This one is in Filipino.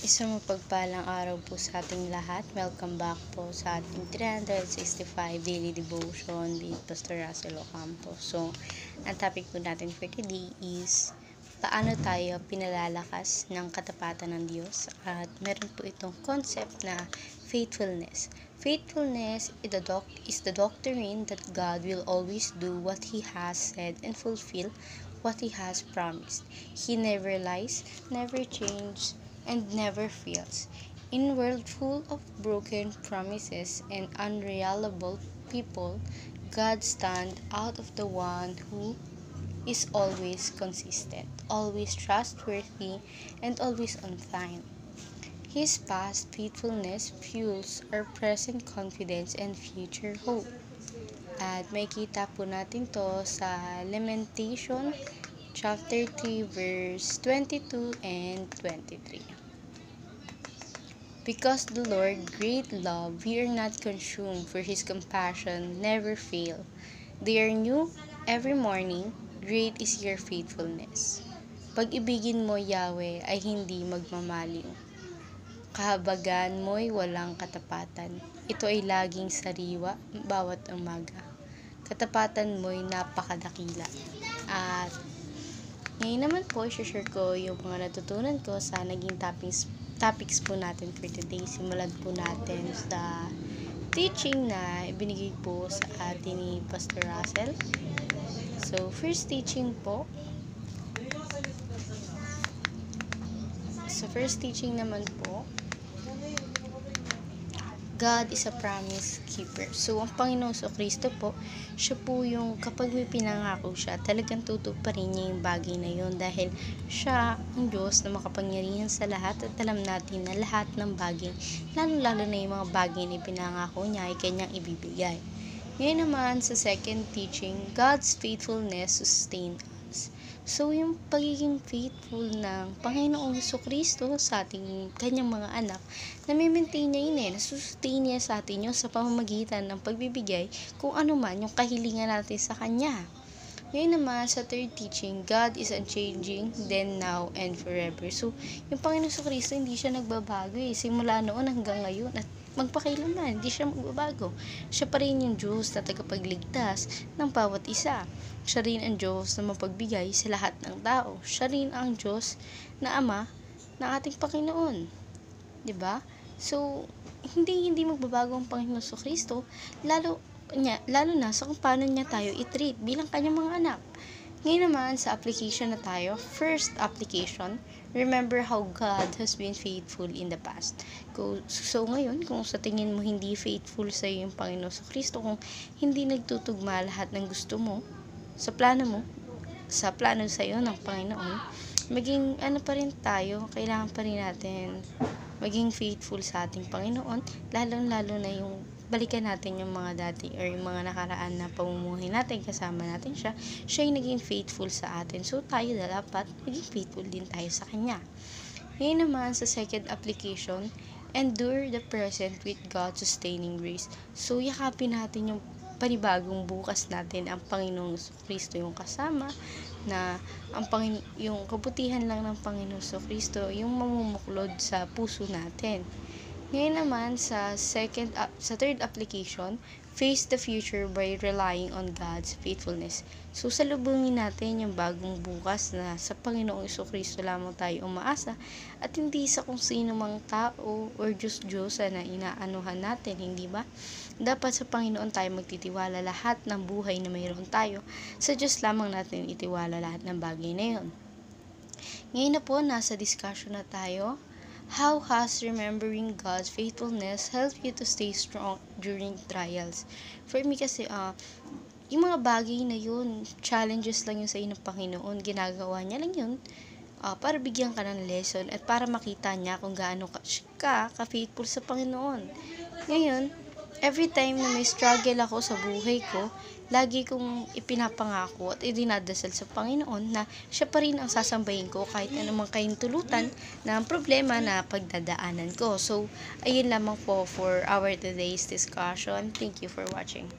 Isang mapagpalang araw po sa ating lahat. Welcome back po sa ating 365 Daily Devotion with Pastor Russell Ocampo. So, ang topic po natin for today is paano tayo pinalalakas ng katapatan ng Diyos. At meron po itong concept na faithfulness. Faithfulness is the doctrine that God will always do what He has said and fulfill what He has promised. He never lies, never changes, and never fails. In a world full of broken promises and unreliable people, God stands out of the one who is always consistent, always trustworthy, and always on time. His past faithfulness fuels our present confidence and future hope. At makita po natin to sa Lamentation chapter 3 verse 22 and 23. Because the Lord great love, we are not consumed, for His compassion never fail. They are new every morning, great is your faithfulness. Pag-ibigin mo, Yahweh, ay hindi magmamaliw. Kahabagan mo'y walang katapatan. Ito ay laging sariwa bawat umaga. Katapatan mo'y napakadakila. At ngayon naman po, i-share ko yung mga natutunan ko sa naging topics po natin for today. Simulan po natin sa teaching na ibinigay po sa atin ni Pastor Russell. So, first teaching po. Sa first teaching naman po, God is a promise keeper. So, ang Panginoon Kristo po, siya po yung kapag may pinangako siya, talagang tutuparin niya yung bagay na yun dahil siya ang Diyos na makapangyarihan sa lahat at alam natin na lahat ng bagay, lalo-lalo na yung mga bagay na pinangako niya ay kanyang ibibigay. Ngayon naman sa second teaching, God's faithfulness sustain us. So, yung pagiging faithful ng Panginoong Kristo sa ating kanyang mga anak, na-maintain niya yun nasustain niya sa atin yun sa pamamagitan ng pagbibigay kung ano man yung kahilingan natin sa Kanya. Ngayon naman, sa third teaching, God is unchanging, then, now, and forever. So, yung Panginoong Kristo, hindi siya nagbabago simula noon hanggang ngayon at magpakailanman, hindi siya magbabago. Siya pa rin yung Diyos na tagapagligtas ng bawat isa. Siya rin ang Diyos na mapagbigay sa lahat ng tao. Siya rin ang Diyos na Ama ng ating Panginoon. 'Di ba? So, hindi magbabago ang Panginoon Kristo, lalo na sa kung paano niya tayo i-treat bilang kanyang mga anak. Ngayon naman, sa application na tayo. First application, remember how God has been faithful in the past. So ngayon, kung sa tingin mo hindi faithful sa iyo yung Panginoon Kristo, kung hindi nagtutugma lahat ng gusto mo, sa plano sa iyo ng Panginoon, maging pa rin tayo, kailangan pa rin natin maging faithful sa ating Panginoon, lalo na yung balikan natin yung mga dati or yung mga nakaraan na pamumuhay natin, kasama natin siya yung naging faithful sa atin. So, tayo dapat maging faithful din tayo sa Kanya. Ngayon naman, sa second application, endure the present with God's sustaining grace. So, yakapin natin yung panibagong bukas natin, ang Panginoong Kristo yung kasama, na yung kabutihan lang ng Panginoong Kristo yung mamumuklod sa puso natin. Ngayon naman, sa third application, face the future by relying on God's faithfulness. So, salubungin natin yung bagong bukas na sa Panginoong Kristo lamang tayo umaasa at hindi sa kung sino mang tao or Diyos na inaanuhan natin, hindi ba? Dapat sa Panginoon tayo magtitiwala lahat ng buhay na mayroon tayo. Sa Diyos lamang natin itiwala lahat ng bagay na yun. Ngayon na po, nasa discussion na tayo. How has remembering God's faithfulness helped you to stay strong during trials? For me kasi, yung mga bagay na yun, challenges lang yun sa inyo ng Panginoon. Ginagawa niya lang yun para bigyan ka ng lesson at para makita niya kung gaano ka-faithful sa Panginoon. Ngayon, every time na may struggle ako sa buhay ko, lagi kong ipinapangako at idinadasal sa Panginoon na siya pa rin ang sasambahin ko kahit anumang kahintulutan ng problema na pagdadaanan ko. So, ayun lamang po for our today's discussion. Thank you for watching.